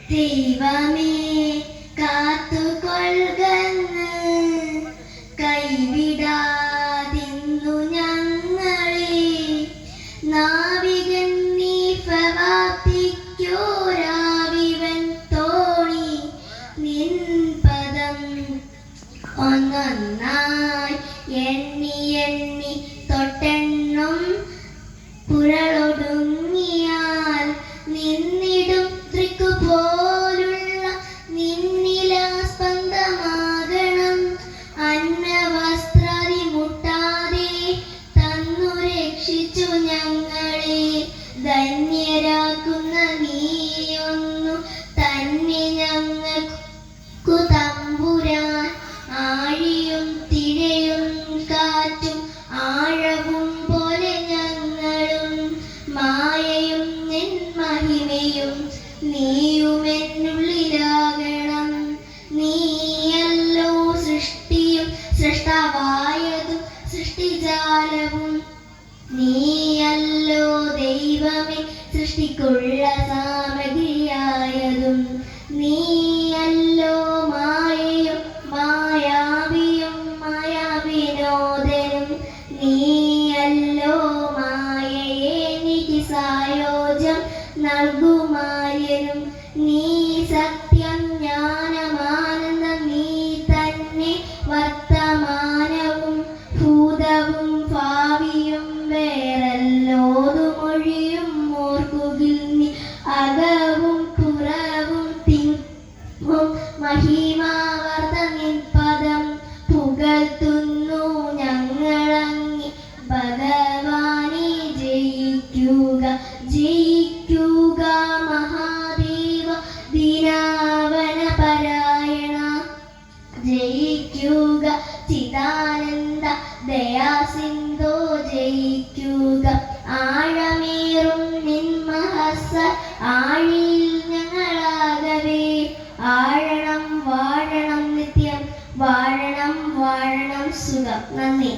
ദൈവമേ കാത്തുകൊള്ളുകന്ന് കൈവിടാതിന്നു ഞങ്ങളെ നാവികൻ നീ പ്രവർത്തിക്കോരാവിവൻ തോണി നിൻ പദം ഒന്നൊന്നായി എണ്ണി എണ്ണി തൊട്ടെണ്ണും പുരളൊടുങ്ങിയാൽ നിന്നിടും പോലുള്ള നിന്നിലാസ്പന്ദമാകണം അന്നവസ്ത്രാദി മുട്ടാതെ തന്നു രക്ഷിച്ചു ഞങ്ങളെ ധന്യരാക്കുന്ന നീയൊന്നു തന്നെ ഞങ്ങൾക്കു തമ്പുരാൻ ആഴിയും തിരയും കാറ്റും ആഴവും പോലെ ഞങ്ങളും മായയും നിൻ മഹിമയും നീയുമെന്നുള്ളിലാകണം നീയല്ലോ സൃഷ്ടിയും സൃഷ്ടാവായതും സൃഷ്ടിജാലവും നീയല്ലോ ദൈവമേ സൃഷ്ടിക്കുള്ള സാമഗ്രിയായതും നീയല്ലോ മായയും മായാവിയും മായാവിനോദനും നീയല്ലോ മായയെ എനിക്ക് സായോജ്യം നൽകുമായനും നീ സത്യം ജ്ഞാനമാനന്ദം നീ തന്നെ വർത്തമാനവും ഭൂതവും ഭാവിയും വേറെല്ലോതുമൊഴിയും ഓർക്കുകിൽ നീ അകവും പുറവും തിങ്ങും മഹിമാവർദ്ധനിൻ പദം പുകഴ്ത്തുന്നു ഞങ്ങളങ്ങി ഭഗവാനെ ജയിക്കുക ജയിക്കുക മഹാദേവ ദിനാവന പരായണ ജയിക്കുക ചിദാനന്ദ ദയാസിന്ധോ ജയിക്കുക ആഴമേറും നിൻ മഹസ്സ ആഴിയിൽ ഞങ്ങളാകവേ ആഴണം വാഴണം നിത്യം വാഴണം വാഴണം സുഖം. നന്ദി.